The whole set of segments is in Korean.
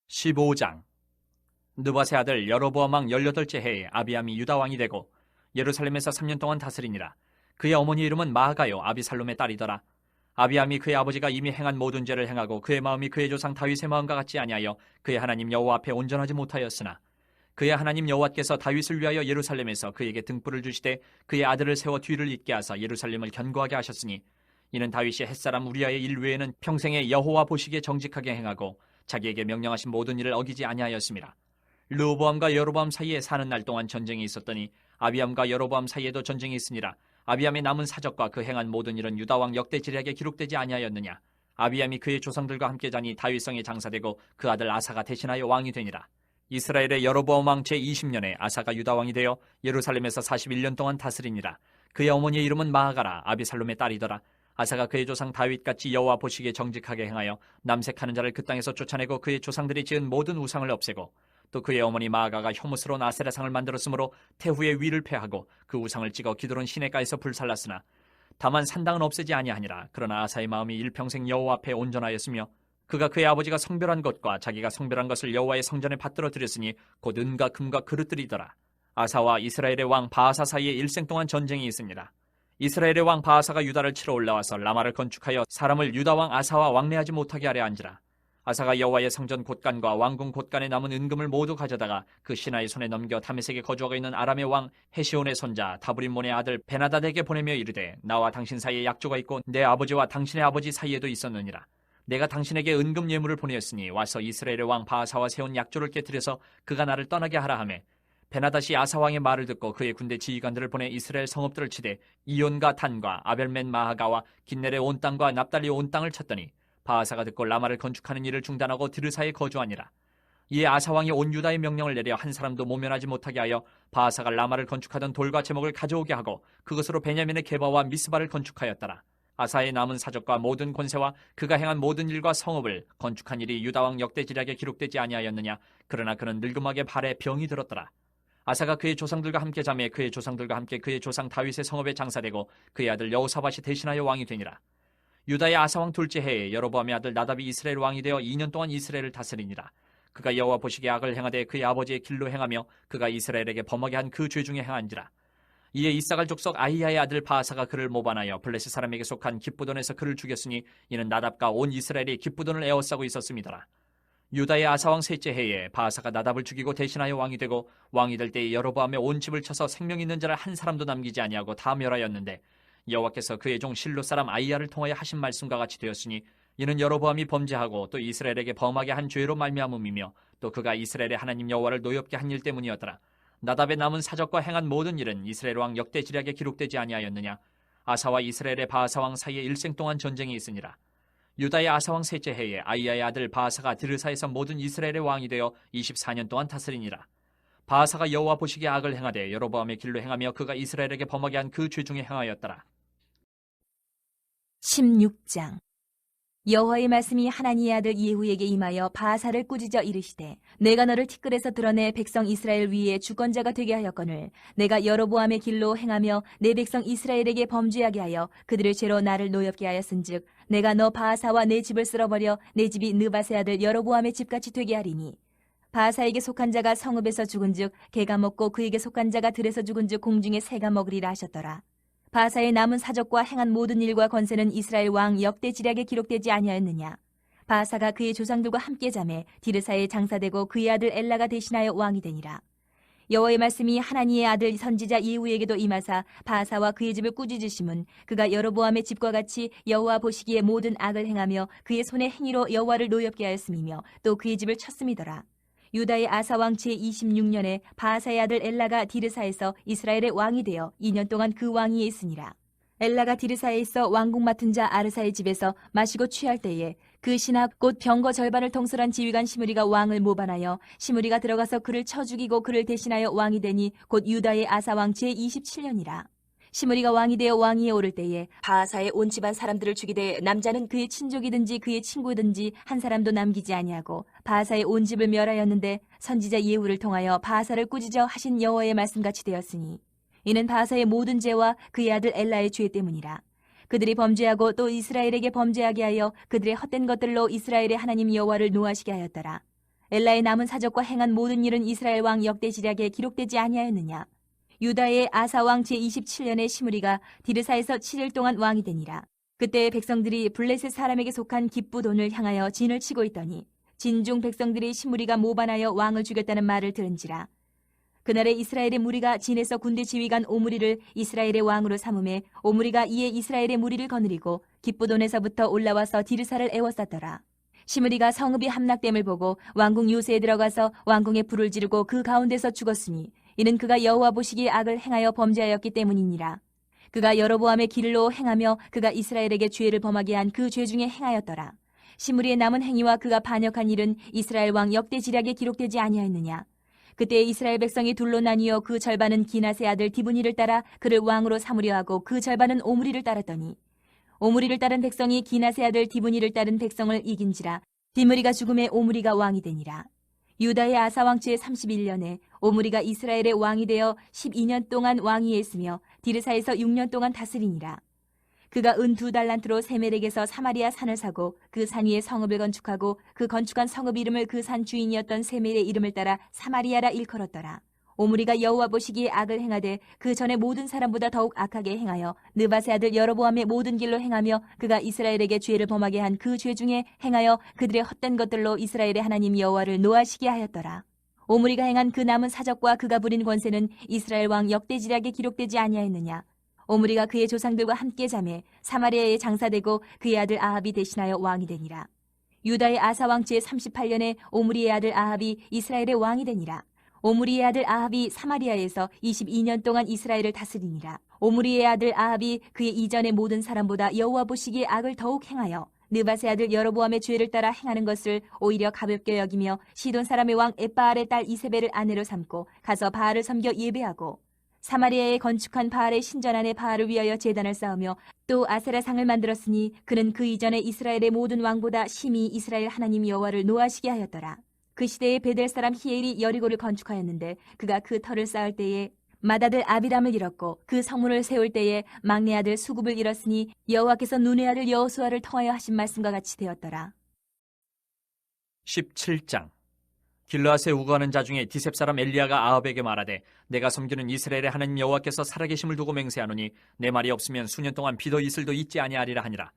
15장. 느밧의 아들 여로보암 왕 18째 해에 아비암이 유다 왕이 되고 예루살렘에서 3년 동안 다스리니라. 그의 어머니 이름은 마아가요 아비살롬의 딸이더라. 아비암이 그의 아버지가 이미 행한 모든 죄를 행하고 그의 마음이 그의 조상 다윗의 마음과 같지 아니하여 그의 하나님 여호와 앞에 온전하지 못하였으나 그의 하나님 여호와께서 다윗을 위하여 예루살렘에서 그에게 등불을 주시되 그의 아들을 세워 뒤를 잇게 하사 예루살렘을 견고하게 하셨으니 이는 다윗이 햇사람 우리아의 일 외에는 평생에 여호와 보시기에 정직하게 행하고 자기에게 명령하신 모든 일을 어기지 아니하였습니다. 르호보암과 여로보암 사이에 사는 날 동안 전쟁이 있었더니 아비암과 여로보암 사이에도 전쟁이 있으니라. 아비암의 남은 사적과 그 행한 모든 일은 유다 왕 역대 지략에 기록되지 아니하였느냐. 아비암이 그의 조상들과 함께 자니 다윗성에 장사되고 그 아들 아사가 대신하여 왕이 되니라. 이스라엘의 여로보암 왕 제20년에 아사가 유다 왕이 되어 예루살렘에서 41년 동안 다스리니라. 그의 어머니의 이름은 마아가라 아비살롬의 딸이더라. 아사가 그의 조상 다윗같이 여호와 보시기에 정직하게 행하여 남색하는 자를 그 땅에서 쫓아내고 그의 조상들이 지은 모든 우상을 없애고 또 그의 어머니 마아가가 혐오스러운 아세라상을 만들었으므로 태후의 위를 패하고 그 우상을 찍어 기드론 시내가에서 불살랐으나 다만 산당은 없애지 아니하니라. 그러나 아사의 마음이 일평생 여호와 앞에 온전하였으며 그가 그의 아버지가 성별한 것과 자기가 성별한 것을 여호와의 성전에 받들어 드렸으니 곧 은과 금과 그릇들이더라. 아사와 이스라엘의 왕 바아사 사이에 일생 동안 전쟁이 있습니다. 이스라엘의 왕 바아사가 유다를 치러 올라와서 라마를 건축하여 사람을 유다 왕 아사와 왕래하지 못하게 하려 한지라. 아사가 여호와의 성전 곳간과 왕궁 곳간에 남은 은금을 모두 가져다가 그 신하의 손에 넘겨 다메섹에 거주하고 있는 아람의 왕 헤시온의 손자 다브림몬의 아들 베나닷에게 보내며 이르되 나와 당신 사이에 약조가 있고 내 아버지와 당신의 아버지 사이에도 있었느니라. 내가 당신에게 은금 예물을 보내었으니 와서 이스라엘의 왕 바아사와 세운 약조를 깨뜨려서 그가 나를 떠나게 하라 하매 베나닷이 아사 왕의 말을 듣고 그의 군대 지휘관들을 보내 이스라엘 성읍들을 치되 이온과 단과 아벨멘 마하가와 긴넬의 온 땅과 납달리 온 땅을 쳤더니 바아사가 듣고 라마를 건축하는 일을 중단하고 드르사에 거주하니라. 이에 아사 왕이 온 유다의 명령을 내려 한 사람도 모면하지 못하게 하여 바아사가 라마를 건축하던 돌과 제목을 가져오게 하고 그것으로 베냐민의 게바와 미스바를 건축하였더라. 아사의 남은 사적과 모든 권세와 그가 행한 모든 일과 성읍을 건축한 일이 유다 왕 역대 지략에 기록되지 아니하였느냐. 그러나 그는 늙음하게 발에 병이 들었더라. 아사가 그의 조상들과 함께 자매 그의 조상들과 함께 그의 조상 다윗의 성읍에 장사되고 그의 아들 여호사밧이 대신하여 왕이 되니라. 유다의 아사왕 둘째 해에 여로보암의 아들 나답이 이스라엘 왕이 되어 2년 동안 이스라엘을 다스리니라. 그가 여호와 보시기에 악을 행하되 그의 아버지의 길로 행하며 그가 이스라엘에게 범하게 한 그 죄 중에 행한지라. 이에 이사갈 족속 아히야의 아들 바아사가 그를 모반하여 블레셋 사람에게 속한 기쁘돈에서 그를 죽였으니 이는 나답과 온 이스라엘이 기쁘돈을 에워싸고 있었음이더라. 유다의 아사왕 셋째 해에 바아사가 나답을 죽이고 대신하여 왕이 되고 왕이 될 때에 여로보암의 온 집을 쳐서 생명 있는 자를 한 사람도 남기지 아니하고 다 멸하였는데 여호와께서 그의 종 실로 사람 아히야를 통하여 하신 말씀과 같이 되었으니 이는 여로보암이 범죄하고 또 이스라엘에게 범하게 한 죄로 말미암음이며 또 그가 이스라엘의 하나님 여호와를 노엽게 한 일 때문이었더라. 나답의 남은 사적과 행한 모든 일은 이스라엘 왕 역대 지략에 기록되지 아니하였느냐. 아사와 이스라엘의 바아사 왕 사이에 일생 동안 전쟁이 있으니라. 유다의 아사왕 셋째 해에 아히야의 아들 바아사가 드르사에서 모든 이스라엘의 왕이 되어 24년 동안 다스리니라. 바아사가 여호와 보시기에 악을 행하되 여로보암의 길로 행하며 그가 이스라엘에게 범하게 한 그 죄 중에 행하였더라. 16장. 여호와의 말씀이 하나니의 아들 예후에게 임하여 바아사를 꾸짖어 이르시되 내가 너를 티끌에서 드러내 백성 이스라엘 위에 주권자가 되게 하였거늘 내가 여로보암의 길로 행하며 내 백성 이스라엘에게 범죄하게 하여 그들의 죄로 나를 노엽게 하였은즉 내가 너 바아사와 내 집을 쓸어버려 내 집이 느밧의 아들 여로보암의 집같이 되게 하리니 바아사에게 속한 자가 성읍에서 죽은즉 개가 먹고 그에게 속한 자가 들에서 죽은즉 공중에 새가 먹으리라 하셨더라. 바아사의 남은 사적과 행한 모든 일과 권세는 이스라엘 왕 역대 지략에 기록되지 아니하였느냐. 바아사가 그의 조상들과 함께 자매 디르사에 장사되고 그의 아들 엘라가 대신하여 왕이 되니라. 여호와의 말씀이 하나니의 아들 선지자 예후에게도 임하사 바아사와 그의 집을 꾸짖으심은 그가 여로보암의 집과 같이 여호와 보시기에 모든 악을 행하며 그의 손의 행위로 여호와를 노엽게 하였음이며 또 그의 집을 쳤음이더라. 유다의 아사왕 제26년에 바아사의 아들 엘라가 디르사에서 이스라엘의 왕이 되어 2년 동안 그 왕위에 있으니라. 엘라가 디르사에 있어 왕궁 맡은 자 아르사의 집에서 마시고 취할 때에 그 신하 곧 병거 절반을 통솔한 지휘관 시므리가 왕을 모반하여 시므리가 들어가서 그를 쳐 죽이고 그를 대신하여 왕이 되니 곧 유다의 아사왕 제27년이라. 시므리가 왕이 되어 왕위에 오를 때에 바아사의 온 집안 사람들을 죽이되 남자는 그의 친족이든지 그의 친구든지 한 사람도 남기지 아니하고 바아사의 온 집을 멸하였는데 선지자 예후를 통하여 바아사를 꾸짖어 하신 여호와의 말씀같이 되었으니 이는 바아사의 모든 죄와 그의 아들 엘라의 죄 때문이라. 그들이 범죄하고 또 이스라엘에게 범죄하게 하여 그들의 헛된 것들로 이스라엘의 하나님 여호와를 노하시게 하였더라. 엘라의 남은 사적과 행한 모든 일은 이스라엘 왕 역대지략에 기록되지 아니하였느냐? 유다의 아사 왕 제27년에 시므리가 디르사에서 7일 동안 왕이 되니라. 그때 백성들이 블레셋 사람에게 속한 기쁘돈을 향하여 진을 치고 있더니 진중 백성들이 시므리가 모반하여 왕을 죽였다는 말을 들은지라. 그날에 이스라엘의 무리가 진에서 군대 지휘관 오므리를 이스라엘의 왕으로 삼음에 오므리가 이에 이스라엘의 무리를 거느리고 기쁘돈에서부터 올라와서 디르사를 에워쌌더라. 시므리가 성읍이 함락됨을 보고 왕궁 요새에 들어가서 왕궁에 불을 지르고 그 가운데서 죽었으니 이는 그가 여호와 보시기에 악을 행하여 범죄하였기 때문이니라. 그가 여로보암의 길로 행하며 그가 이스라엘에게 죄를 범하게 한 그 죄 중에 행하였더라. 시므리의 남은 행위와 그가 반역한 일은 이스라엘 왕 역대지략에 기록되지 아니하였느냐? 그때 이스라엘 백성이 둘로 나뉘어 그 절반은 기낫의 아들 디브니를 따라 그를 왕으로 삼으려 하고 그 절반은 오므리를 따랐더니 오므리를 따른 백성이 기낫의 아들 디브니를 따른 백성을 이긴지라. 디므리가 죽음에 오므리가 왕이 되니라. 유다의 아사 왕 제 31년에 오므리가 이스라엘의 왕이 되어 12년 동안 왕위했으며 디르사에서 6년 동안 다스리니라. 그가 은 2달란트로 세멜에게서 사마리아 산을 사고 그 산 위에 성읍을 건축하고 그 건축한 성읍 이름을 그 산 주인이었던 세멜의 이름을 따라 사마리아라 일컬었더라. 오므리가 여호와 보시기에 악을 행하되 그 전에 모든 사람보다 더욱 악하게 행하여 느밧의 아들 여로보암의 모든 길로 행하며 그가 이스라엘에게 죄를 범하게 한 그 죄 중에 행하여 그들의 헛된 것들로 이스라엘의 하나님 여호와를 노하시게 하였더라. 오므리가 행한 그 남은 사적과 그가 부린 권세는 이스라엘 왕 역대지략에 기록되지 아니하였느냐? 오므리가 그의 조상들과 함께 자매 사마리아에 장사되고 그의 아들 아합이 대신하여 왕이 되니라. 유다의 아사 왕 제 38년에 오므리의 아들 아합이 이스라엘의 왕이 되니라. 오므리의 아들 아합이 사마리아에서 22년 동안 이스라엘을 다스리니라. 오므리의 아들 아합이 그의 이전의 모든 사람보다 여호와 보시기에 악을 더욱 행하여 느밧의 아들 여로보암의 죄를 따라 행하는 것을 오히려 가볍게 여기며 시돈 사람의 왕 엣바알의 딸 이세벨을 아내로 삼고 가서 바알을 섬겨 예배하고 사마리아에 건축한 바알의 신전 안에 바알을 위하여 제단을 쌓으며 또 아세라상을 만들었으니 그는 그 이전에 이스라엘의 모든 왕보다 심히 이스라엘 하나님 여호와를 노하시게 하였더라. 그 시대에 베델 사람 히엘이 여리고를 건축하였는데 그가 그 터를 쌓을 때에 맏아들 아비람을 잃었고 그 성문을 세울 때에 막내 아들 수굽을 잃었으니 여호와께서 눈의 아들 여호수아를 통하여 하신 말씀과 같이 되었더라. 17장. 길르앗에 우거하는 자 중에 디셉 사람 엘리야가 아합에게 말하되 내가 섬기는 이스라엘의 하나님 여호와께서 살아계심을 두고 맹세하노니 내 말이 없으면 수년 동안 비도 이슬도 있지 아니하리라 하니라.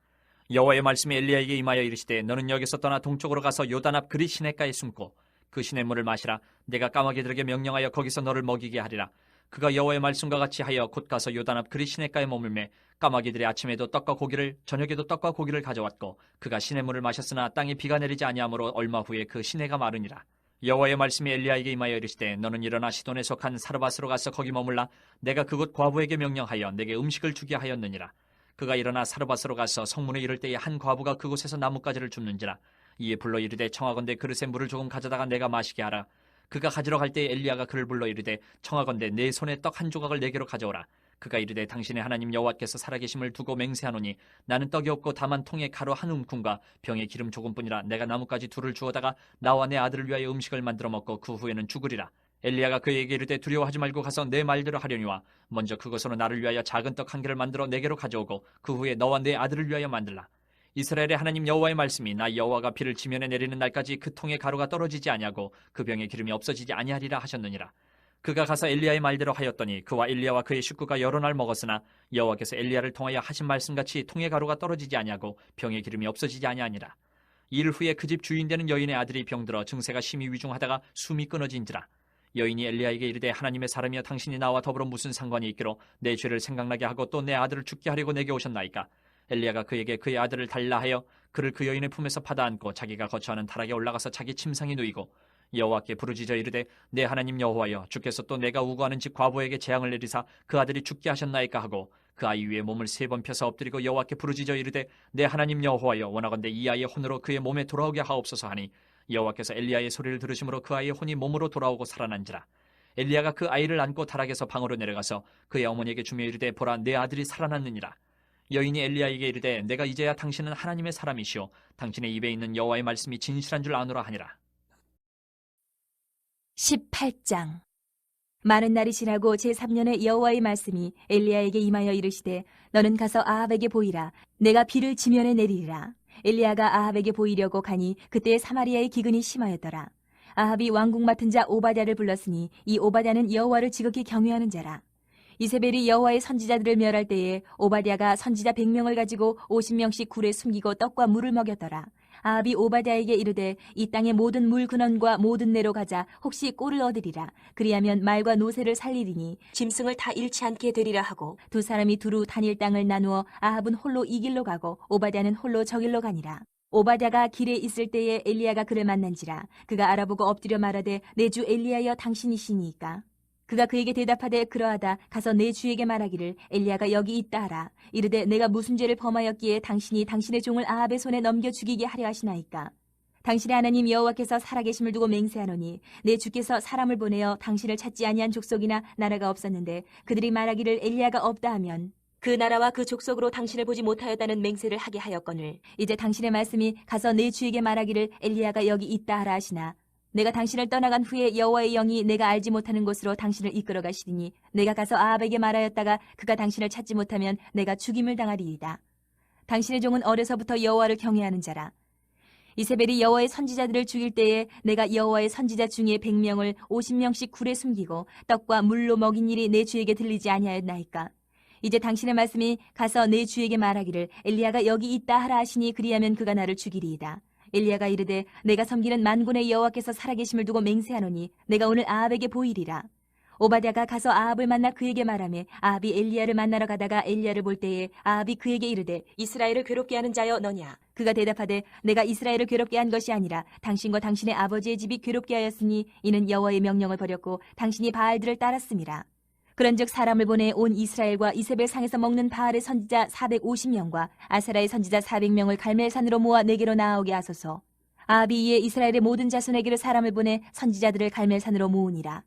여호와의 말씀이 엘리야에게 임하여 이르시되 너는 여기서 떠나 동쪽으로 가서 요단 앞 그리 시냇가에 숨고 그 시냇물을 마시라. 내가 까마귀들에게 명령하여 거기서 너를 먹이게 하리라. 그가 여호와의 말씀과 같이 하여 곧 가서 요단 앞 그리 시냇가에 머물매 까마귀들이 아침에도 떡과 고기를 저녁에도 떡과 고기를 가져왔고 그가 시냇물을 마셨으나 땅에 비가 내리지 아니하므로 얼마 후에 그 시내가 마르니라. 여호와의 말씀이 엘리야에게 임하여 이르시되 너는 일어나 시돈에 속한 사르밧으로 가서 거기 머물라. 내가 그곳 과부에게 명령하여 내게 음식을 주게 하였느니라. 그가 일어나 사르밧으로 가서 성문에 이를 때에 한 과부가 그곳에서 나뭇가지를 줍는지라. 이에 불러 이르되 청하건대 그릇에 물을 조금 가져다가 내가 마시게 하라. 그가 가지러 갈 때에 엘리야가 그를 불러 이르되 청하건대 내 손에 떡 한 조각을 내게로 가져오라. 그가 이르되 당신의 하나님 여호와께서 살아계심을 두고 맹세하노니 나는 떡이 없고 다만 통에 가루 한 움큼과 병에 기름 조금뿐이라. 내가 나뭇가지 둘을 주어다가 나와 내 아들을 위하여 음식을 만들어 먹고 그 후에는 죽으리라. 엘리야가 그에게 이르되 두려워하지 말고 가서 내 말대로 하려니와 먼저 그것으로 나를 위하여 작은 떡 한 개를 만들어 내게로 가져오고 그 후에 너와 내 아들을 위하여 만들라. 이스라엘의 하나님 여호와의 말씀이 나 여호와가 비를 지면에 내리는 날까지 그 통에 가루가 떨어지지 아니하고 그 병에 기름이 없어지지 아니하리라 하셨느니라. 그가 가서 엘리야의 말대로 하였더니 그와 엘리야와 그의 식구가 여러 날 먹었으나 여호와께서 엘리야를 통하여 하신 말씀같이 통에 가루가 떨어지지 아니하고 병에 기름이 없어지지 아니하니라. 일 후에 그 집 주인 되는 여인의 아들이 병들어 증세가 심히 위중하다가 숨이 끊어진지라. 여인이 엘리야에게 이르되 하나님의 사람이여 당신이 나와 더불어 무슨 상관이 있기로 내 죄를 생각나게 하고 또 내 아들을 죽게 하려고 내게 오셨나이까. 엘리야가 그에게 그의 아들을 달라 하여 그를 그 여인의 품에서 받아 안고 자기가 거처하는 타락에 올라가서 자기 침상에 누이고 여호와께 부르짖어 이르되 내 하나님 여호와여 주께서 또 내가 우거하는 집 과부에게 재앙을 내리사 그 아들이 죽게 하셨나이까 하고 그 아이 위에 몸을 3번 펴서 엎드리고 여호와께 부르짖어 이르되 내 하나님 여호와여 원하건대 이 아이의 혼으로 그의 몸에 돌아오게 하옵소서 하니 여호와께서 엘리야의 소리를 들으심으로 그 아이의 혼이 몸으로 돌아오고 살아난지라. 엘리야가 그 아이를 안고 타락에서 방으로 내려가서 그의 어머니에게 주며 이르되 보라 내 아들이 살아났느니라. 여인이 엘리야에게 이르되 내가 이제야 당신은 하나님의 사람이시오 당신의 입에 있는 여호와의 말씀이 진실한 줄 아노라 하니라. 18장. 많은 날이 지나고 제3년에 여호와의 말씀이 엘리야에게 임하여 이르시되 너는 가서 아합에게 보이라. 내가 비를 지면에 내리리라. 엘리야가 아합에게 보이려고 가니 그때 사마리아의 기근이 심하였더라. 아합이 왕궁 맡은 자 오바댜를 불렀으니 이 오바댜는 여호와를 지극히 경외하는 자라. 이세벨이 여호와의 선지자들을 멸할 때에 오바댜가 선지자 100명을 가지고 50명씩 굴에 숨기고 떡과 물을 먹였더라. 아합이 오바댜에게 이르되 이 땅의 모든 물 근원과 모든 내로 가자. 혹시 꼴을 얻으리라. 그리하면 말과 노새를 살리리니 짐승을 다 잃지 않게 되리라 하고 두 사람이 두루 다닐 땅을 나누어 아합은 홀로 이 길로 가고 오바댜는 홀로 저 길로 가니라. 오바댜가 길에 있을 때에 엘리야가 그를 만난지라. 그가 알아보고 엎드려 말하되 내 주 엘리야여 당신이시니이까. 그가 그에게 대답하되 그러하다. 가서 내 주에게 말하기를 엘리야가 여기 있다 하라. 이르되 내가 무슨 죄를 범하였기에 당신이 당신의 종을 아합의 손에 넘겨 죽이게 하려 하시나이까. 당신의 하나님 여호와께서 살아계심을 두고 맹세하노니 내 주께서 사람을 보내어 당신을 찾지 아니한 족속이나 나라가 없었는데 그들이 말하기를 엘리야가 없다 하면 그 나라와 그 족속으로 당신을 보지 못하였다는 맹세를 하게 하였거늘 이제 당신의 말씀이 가서 내 주에게 말하기를 엘리야가 여기 있다 하라 하시나 내가 당신을 떠나간 후에 여호와의 영이 내가 알지 못하는 곳으로 당신을 이끌어 가시리니 내가 가서 아합에게 말하였다가 그가 당신을 찾지 못하면 내가 죽임을 당하리이다. 당신의 종은 어려서부터 여호와를 경외하는 자라. 이세벨이 여호와의 선지자들을 죽일 때에 내가 여호와의 선지자 중에 100명을 50명씩 굴에 숨기고 떡과 물로 먹인 일이 내 주에게 들리지 아니하였나이까. 이제 당신의 말씀이 가서 내 주에게 말하기를 엘리야가 여기 있다 하라 하시니 그리하면 그가 나를 죽이리이다. 엘리야가 이르되 내가 섬기는 만군의 여호와께서 살아계심을 두고 맹세하노니 내가 오늘 아합에게 보이리라. 오바댜가 가서 아합을 만나 그에게 말하며 아합이 엘리야를 만나러 가다가 엘리야를 볼 때에 아합이 그에게 이르되 이스라엘을 괴롭게 하는 자여 너냐. 그가 대답하되 내가 이스라엘을 괴롭게 한 것이 아니라 당신과 당신의 아버지의 집이 괴롭게 하였으니 이는 여호와의 명령을 버렸고 당신이 바알들을 따랐음이라. 그런즉 사람을 보내 온 이스라엘과 이세벨 상에서 먹는 바알의 선지자 450명과 아세라의 선지자 400명을 갈멜산으로 모아 내게로 나아오게 하소서. 아합이 이에 이스라엘의 모든 자손에게로 사람을 보내 선지자들을 갈멜산으로 모으니라.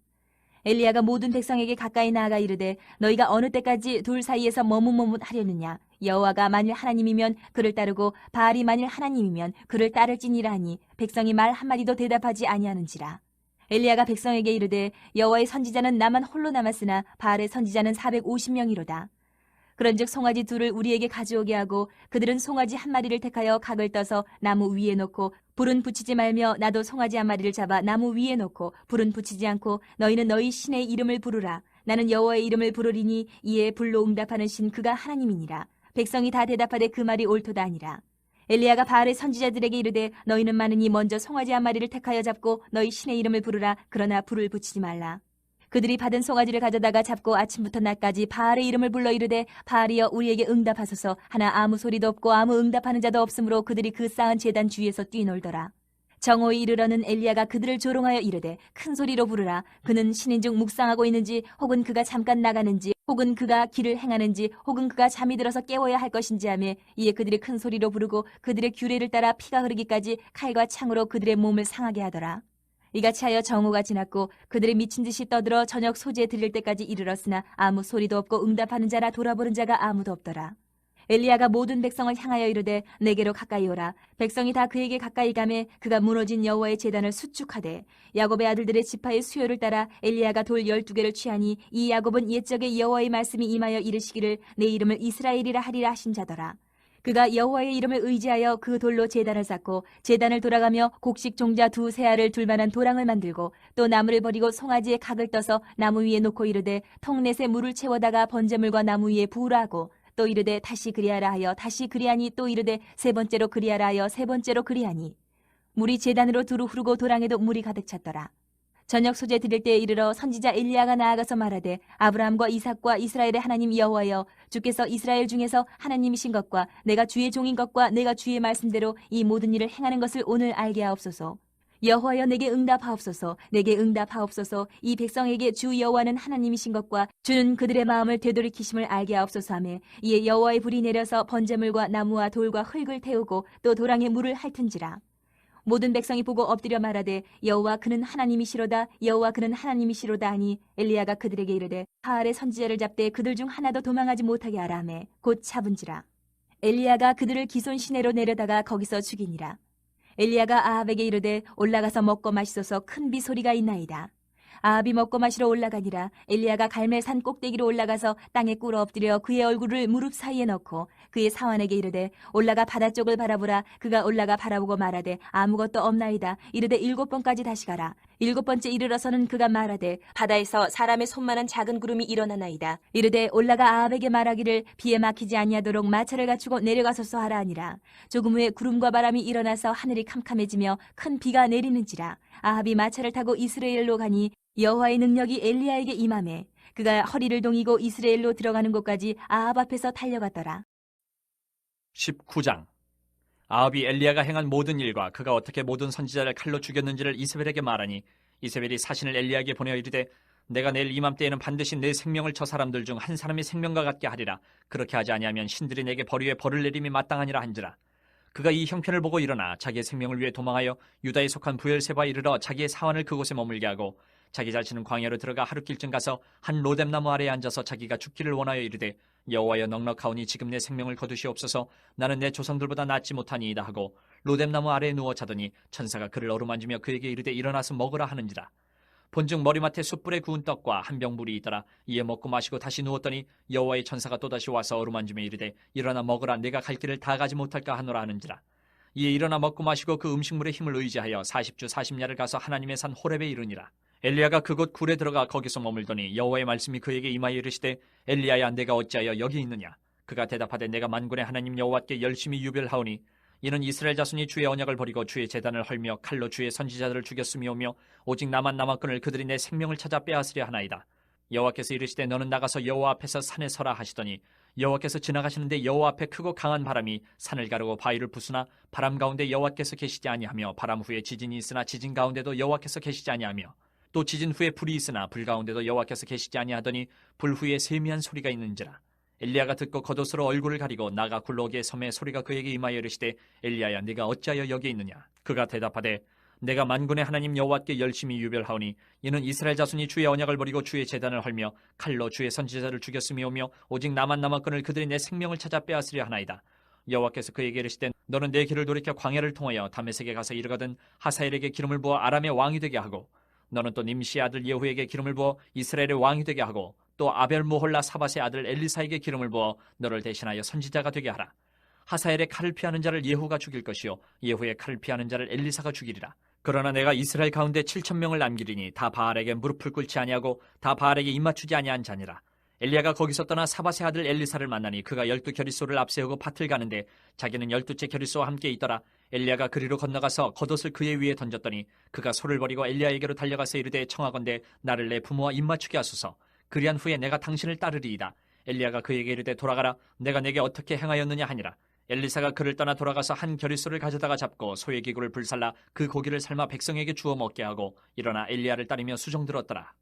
엘리야가 모든 백성에게 가까이 나아가 이르되 너희가 어느 때까지 둘 사이에서 머뭇머뭇하려느냐. 여호와가 만일 하나님이면 그를 따르고 바알이 만일 하나님이면 그를 따를지니라 하니 백성이 말 한마디도 대답하지 아니하는지라. 엘리야가 백성에게 이르되 여호와의 선지자는 나만 홀로 남았으나 바알의 선지자는 450명이로다. 그런즉 송아지 둘을 우리에게 가져오게 하고 그들은 송아지 한 마리를 택하여 각을 떠서 나무 위에 놓고 불은 붙이지 말며 나도 송아지 한 마리를 잡아 나무 위에 놓고 불은 붙이지 않고 너희는 너희 신의 이름을 부르라. 나는 여호와의 이름을 부르리니 이에 불로 응답하는 신 그가 하나님이니라. 백성이 다 대답하되 그 말이 옳도다 하니라. 엘리야가 바알의 선지자들에게 이르되 너희는 많으니 먼저 송아지 한 마리를 택하여 잡고 너희 신의 이름을 부르라. 그러나 불을 붙이지 말라. 그들이 받은 송아지를 가져다가 잡고 아침부터 낮까지 바알의 이름을 불러 이르되 바알이여 우리에게 응답하소서. 하나 아무 소리도 없고 아무 응답하는 자도 없으므로 그들이 그 쌓은 제단 주위에서 뛰놀더라. 정오에 이르러는 엘리야가 그들을 조롱하여 이르되 큰 소리로 부르라. 그는 신인 중 묵상하고 있는지 혹은 그가 잠깐 나가는지 혹은 그가 길을 행하는지 혹은 그가 잠이 들어서 깨워야 할 것인지 하며 이에 그들이 큰 소리로 부르고 그들의 규례를 따라 피가 흐르기까지 칼과 창으로 그들의 몸을 상하게 하더라. 이같이 하여 정오가 지났고 그들이 미친 듯이 떠들어 저녁 소재에 들릴 때까지 이르렀으나 아무 소리도 없고 응답하는 자라 돌아보는 자가 아무도 없더라. 엘리야가 모든 백성을 향하여 이르되 내게로 가까이 오라. 백성이 다 그에게 가까이 가매 그가 무너진 여호와의 제단을 수축하되 야곱의 아들들의 지파의 수요를 따라 엘리야가 돌 12개를 취하니 이 야곱은 옛적에 여호와의 말씀이 임하여 이르시기를 내 이름을 이스라엘이라 하리라 하신 자더라. 그가 여호와의 이름을 의지하여 그 돌로 제단을 쌓고 제단을 돌아가며 곡식 종자 두 세알을 둘만한 도랑을 만들고 또 나무를 버리고 송아지의 각을 떠서 나무 위에 놓고 이르되 통넷에 물을 채워다가 번제물과 나무 위에 부으라 하고 또 이르되 다시 그리하라 하여 다시 그리하니 또 이르되 세 번째로 그리하라 하여 세 번째로 그리하니 물이 제단으로 두루 흐르고 도랑에도 물이 가득 찼더라. 저녁 소재 드릴 때에 이르러 선지자 엘리야가 나아가서 말하되 아브라함과 이삭과 이스라엘의 하나님 여호와여 주께서 이스라엘 중에서 하나님이신 것과 내가 주의 종인 것과 내가 주의 말씀대로 이 모든 일을 행하는 것을 오늘 알게 하옵소서. 여호와여 내게 응답하옵소서. 내게 응답하옵소서. 이 백성에게 주 여호와는 하나님이신 것과 주는 그들의 마음을 되돌이키심을 알게 하옵소서 하며 이에 여호와의 불이 내려서 번제물과 나무와 돌과 흙을 태우고 또 도랑에 물을 핥은지라. 모든 백성이 보고 엎드려 말하되 여호와 그는 하나님이시로다. 여호와 그는 하나님이시로다 하니 엘리야가 그들에게 이르되 바알의 선지자를 잡되 그들 중 하나도 도망하지 못하게 하라 하며 곧 잡은지라. 엘리야가 그들을 기손 시내로 내려다가 거기서 죽이니라. 엘리야가 아합에게 이르되 올라가서 먹고 마시소서. 큰 비 소리가 있나이다. 아합이 먹고 마시러 올라가니라. 엘리야가 갈멜산 꼭대기로 올라가서 땅에 꿇어 엎드려 그의 얼굴을 무릎 사이에 넣고 그의 사환에게 이르되 올라가 바다 쪽을 바라보라. 그가 올라가 바라보고 말하되 아무것도 없나이다. 이르되 7번까지 다시 가라. 7번째 이르러서는 그가 말하되 바다에서 사람의 손만한 작은 구름이 일어나나이다. 이르되 올라가 아합에게 말하기를 비에 막히지 아니하도록 마차를 갖추고 내려가소서 하라 하니라. 조금 후에 구름과 바람이 일어나서 하늘이 캄캄해지며 큰 비가 내리는지라. 아합이 마차를 타고 이스라엘로 가니 여호와의 능력이 엘리야에게 임하매 그가 허리를 동이고 이스라엘로 들어가는 곳까지 아합 앞에서 달려갔더라. 19장. 아합이 엘리야가 행한 모든 일과 그가 어떻게 모든 선지자를 칼로 죽였는지를 이세벨에게 말하니 이세벨이 사신을 엘리야에게 보내어 이르되 내가 내일 이맘때에는 반드시 내 생명을 저 사람들 중 한 사람의 생명과 같게 하리라. 그렇게 하지 아니하면 신들이 내게 벌 위에 벌을 내림이 마땅하니라 한지라. 그가 이 형편을 보고 일어나 자기의 생명을 위해 도망하여 유다에 속한 부엘세바에 이르러 자기의 사환을 그곳에 머물게 하고 자기 자신은 광야로 들어가 하룻길쯤 가서 한 로뎀나무 아래에 앉아서 자기가 죽기를 원하여 이르되 여호와여 넉넉하오니 지금 내 생명을 거두시옵소서. 나는 내 조상들보다 낫지 못하니이다 하고 로뎀나무 아래에 누워 자더니 천사가 그를 어루만지며 그에게 이르되 일어나서 먹으라 하는지라. 본즉 머리맡에 숯불에 구운 떡과 한 병 물이 있더라. 이에 먹고 마시고 다시 누웠더니 여호와의 천사가 또다시 와서 어루만지며 이르되 일어나 먹으라. 내가 갈 길을 다 가지 못할까 하노라 하는지라. 이에 일어나 먹고 마시고 그 음식물의 힘을 의지하여 40주 40야를 가서 하나님의 산 호렙에 이르니라. 엘리야가 그곳 굴에 들어가 거기서 머물더니 여호와의 말씀이 그에게 임하여 이르시되 엘리야야 내가 어찌하여 여기 있느냐. 그가 대답하되 내가 만군의 하나님 여호와께 열심히 유별하오니 이는 이스라엘 자손이 주의 언약을 버리고 주의 제단을 헐며 칼로 주의 선지자들을 죽였음이오며 오직 나만 남았거늘 그들이 내 생명을 찾아 빼앗으려 하나이다. 여호와께서 이르시되 너는 나가서 여호와 앞에서 산에 서라 하시더니 여호와께서 지나가시는데 여호와 앞에 크고 강한 바람이 산을 가르고 바위를 부수나 바람 가운데 여호와께서 계시지 아니하며 바람 후에 지진이 있으나 지진 가운데도 여호와께서 계시지 아니하며 또 지진 후에 불이 있으나 불 가운데도 여호와께서 계시지 아니하더니 불 후에 세미한 소리가 있는지라. 엘리야가 듣고 겉옷으로 얼굴을 가리고 나가 굴러오기에 섬에 소리가 그에게 임하여 이르시되 엘리야야 네가 어찌하여 여기 있느냐. 그가 대답하되 내가 만군의 하나님 여호와께 열심히 유별하오니 이는 이스라엘 자손이 주의 언약을 버리고 주의 제단을 헐며 칼로 주의 선지자를 죽였음이오며 오직 나만 남았거늘 그들이 내 생명을 찾아 빼앗으려 하나이다. 여호와께서 그에게 이르시되 너는 내 길을 돌이켜 광야를 통하여 다메섹에 가서 이르거든 하사엘에게 기름을 부어 아람의 왕이 되게 하고 너는 또 님시의 아들 예후에게 기름을 부어 이스라엘의 왕이 되게 하고 또 아벨모홀라 사밧의 아들 엘리사에게 기름을 부어 너를 대신하여 선지자가 되게 하라. 하사엘의 칼을 피하는 자를 예후가 죽일 것이요 예후의 칼을 피하는 자를 엘리사가 죽이리라. 그러나 내가 이스라엘 가운데 7,000명을 남기리니 다 바알에게 무릎을 꿇지 아니하고 다 바알에게 입맞추지 아니한 자니라. 엘리야가 거기서 떠나 사밧의 아들 엘리사를 만나니 그가 12겨릿소를 앞세우고 밭을 가는데 자기는 12째 겨릿소와 함께 있더라. 엘리야가 그리로 건너가서 겉옷을 그의 위에 던졌더니 그가 소를 버리고 엘리야에게로 달려가서 이르되 청하건대 나를 내 부모와 입맞추게 하소서. 그리한 후에 내가 당신을 따르리이다. 엘리야가 그에게 이르되 돌아가라. 내가 내게 어떻게 행하였느냐 하니라. 엘리사가 그를 떠나 돌아가서 한 겨릿소를 가져다가 잡고 소의 기구를 불살라 그 고기를 삶아 백성에게 주어 먹게 하고 일어나 엘리야를 따르며 수종들었더라.